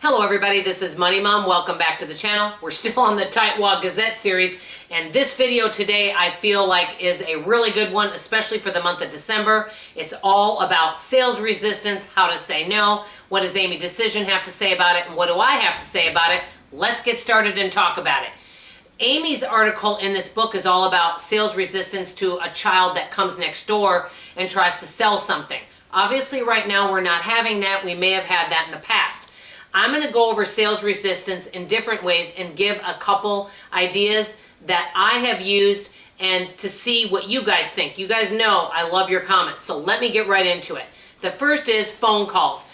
Hello everybody, this is Money Mom. Welcome back to the channel. We're still on the TightWad Gazette series, and this video today I feel like is a really good one, especially for the month of December. It's all about sales resistance, how to say no, what does Amy Decision have to say about it, and what do I have to say about it. Let's get started and talk about it. Amy's article in this book is all about sales resistance to a child that comes next door and tries to sell something. Obviously right now we're not having that. We may have had that in the past. I'm going to go over sales resistance in different ways and give a couple ideas that I have used and to see what you guys think. You guys know I love your comments, so let me get right into it. The first is phone calls.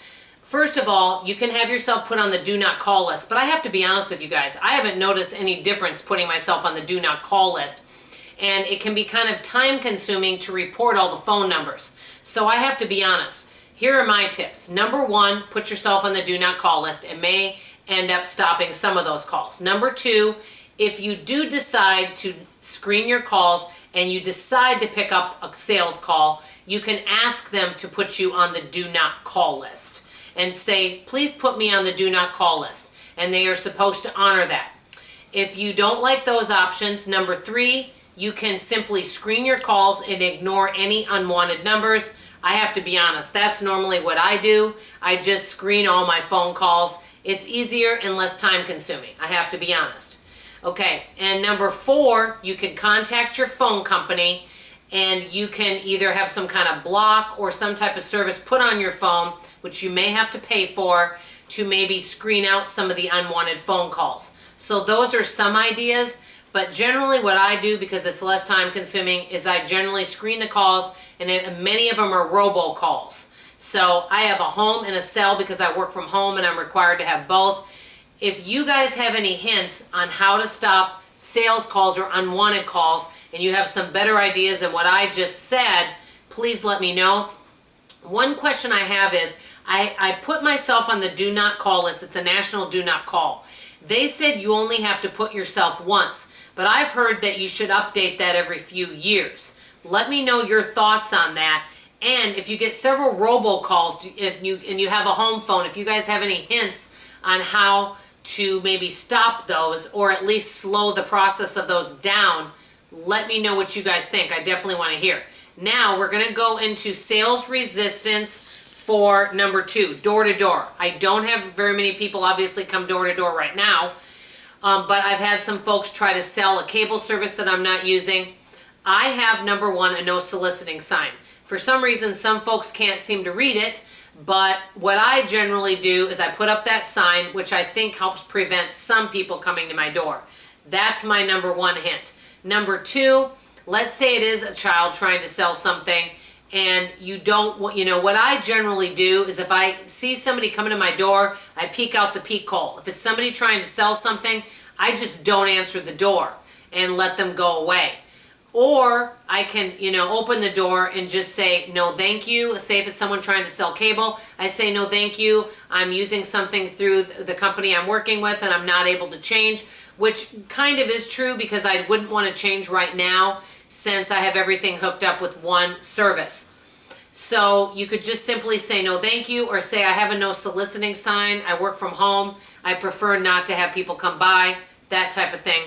First of all, you can have yourself put on the do not call list, but I have to be honest with you guys. I haven't noticed any difference putting myself on the do not call list, and it can be kind of time consuming to report all the phone numbers. So I have to be honest. Here are my tips. Number one, put yourself on the do not call list. It may end up stopping some of those calls. Number two, if you do decide to screen your calls and you decide to pick up a sales call, you can ask them to put you on the do not call list and say, please put me on the do not call list. And they are supposed to honor that. If you don't like those options, number three, you can simply screen your calls and ignore any unwanted numbers. I have to be honest, that's normally what I do. I just screen all my phone calls. It's easier and less time consuming. I have to be honest. Okay, and number four, you can contact your phone company and you can either have some kind of block or some type of service put on your phone, which you may have to pay for, to maybe screen out some of the unwanted phone calls. So those are some ideas. But generally what I do, because it's less time consuming, is I generally screen the calls, and many of them are robocalls. So I have a home and a cell because I work from home and I'm required to have both. If you guys have any hints on how to stop sales calls or unwanted calls, and you have some better ideas than what I just said, please let me know. One question I have is, I put myself on the do not call list. It's a national do not call. They said you only have to put yourself once, but I've heard that you should update that every few years. Let me know your thoughts on that. And if you get several robocalls, and you have a home phone, if you guys have any hints on how to maybe stop those or at least slow the process of those down, let me know what you guys think. I definitely want to hear. Now we're going to go into sales resistance for number two, door to door. I don't have very many people obviously come door to door right now, but I've had some folks try to sell a cable service that I'm not using. I have, number one, a no soliciting sign. For some reason, some folks can't seem to read it, but what I generally do is I put up that sign, which I think helps prevent some people coming to my door. That's my number one hint. Number two, let's say it is a child trying to sell something, and you don't, what I generally do is if I see somebody coming to my door, I peek out the peephole. If it's somebody trying to sell something, I just don't answer the door and let them go away. Or I can, open the door and just say, no, thank you. Say if it's someone trying to sell cable, I say, no, thank you. I'm using something through the company I'm working with and I'm not able to change, which kind of is true because I wouldn't want to change right now since I have everything hooked up with one service. So you could just simply say no thank you, or say I have a no soliciting sign, I work from home, I prefer not to have people come by, that type of thing.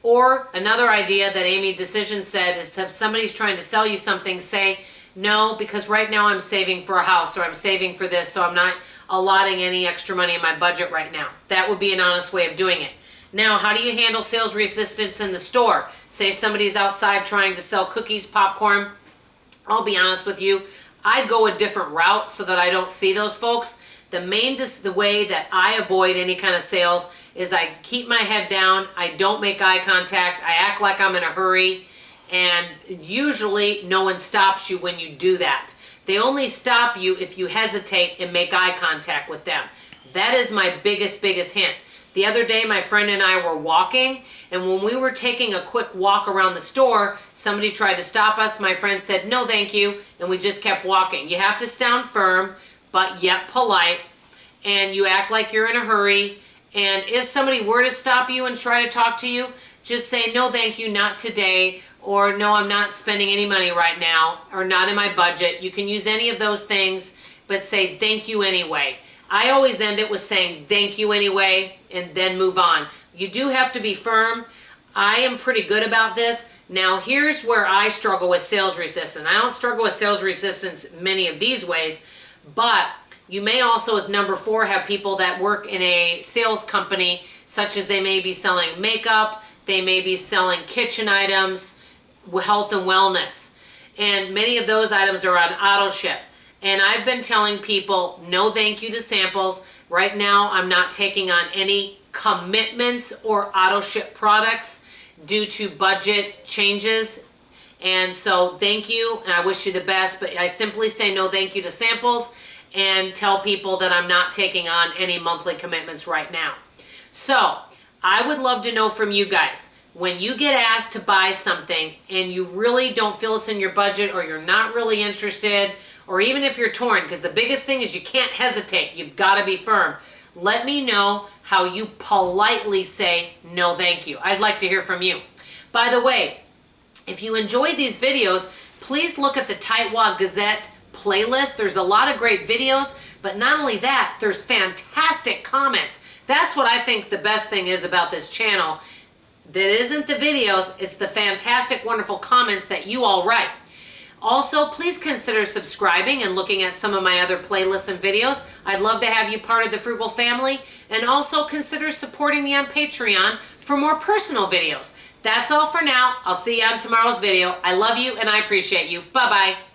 Or another idea that Amy Decision said is if somebody's trying to sell you something, say no, because right now I'm saving for a house, or I'm saving for this, so I'm not allotting any extra money in my budget right now. That would be an honest way of doing it. Now, how do you handle sales resistance in the store? Say somebody's outside trying to sell cookies, popcorn. I'll be honest with you, I'd go a different route so that I don't see those folks. The way that I avoid any kind of sales is I keep my head down, I don't make eye contact, I act like I'm in a hurry, and usually no one stops you when you do that. They only stop you if you hesitate and make eye contact with them. That is my biggest hint. The other day, my friend and I were walking, and when we were taking a quick walk around the store, somebody tried to stop us. My friend said, no, thank you, and we just kept walking. You have to stand firm, but yet polite, and you act like you're in a hurry, and if somebody were to stop you and try to talk to you, just say, no, thank you, not today, or no, I'm not spending any money right now, or not in my budget. You can use any of those things, but say thank you anyway. I always end it with saying thank you anyway and then move on. You do have to be firm. I am pretty good about this. Now here's where I struggle with sales resistance. I don't struggle with sales resistance many of these ways, but you may also, with number 4, have people that work in a sales company, such as they may be selling makeup, they may be selling kitchen items, health and wellness. And many of those items are on auto ship. And I've been telling people, no thank you to samples. Right now, I'm not taking on any commitments or auto ship products due to budget changes. And so thank you, and I wish you the best, but I simply say no thank you to samples and tell people that I'm not taking on any monthly commitments right now. So I would love to know from you guys, when you get asked to buy something and you really don't feel it's in your budget, or you're not really interested, or even if you're torn, because the biggest thing is you can't hesitate, you've got to be firm. Let me know how you politely say no thank you. I'd like to hear from you. By the way, if you enjoy these videos, please look at the TightWad Gazette playlist. There's a lot of great videos, but not only that, there's fantastic comments. That's what I think the best thing is about this channel. That isn't the videos, it's the fantastic, wonderful comments that you all write. Also, please consider subscribing and looking at some of my other playlists and videos. I'd love to have you part of the Frugal family, and also consider supporting me on Patreon for more personal videos. That's all for now. I'll see you on tomorrow's video. I love you and I appreciate you. Bye-bye.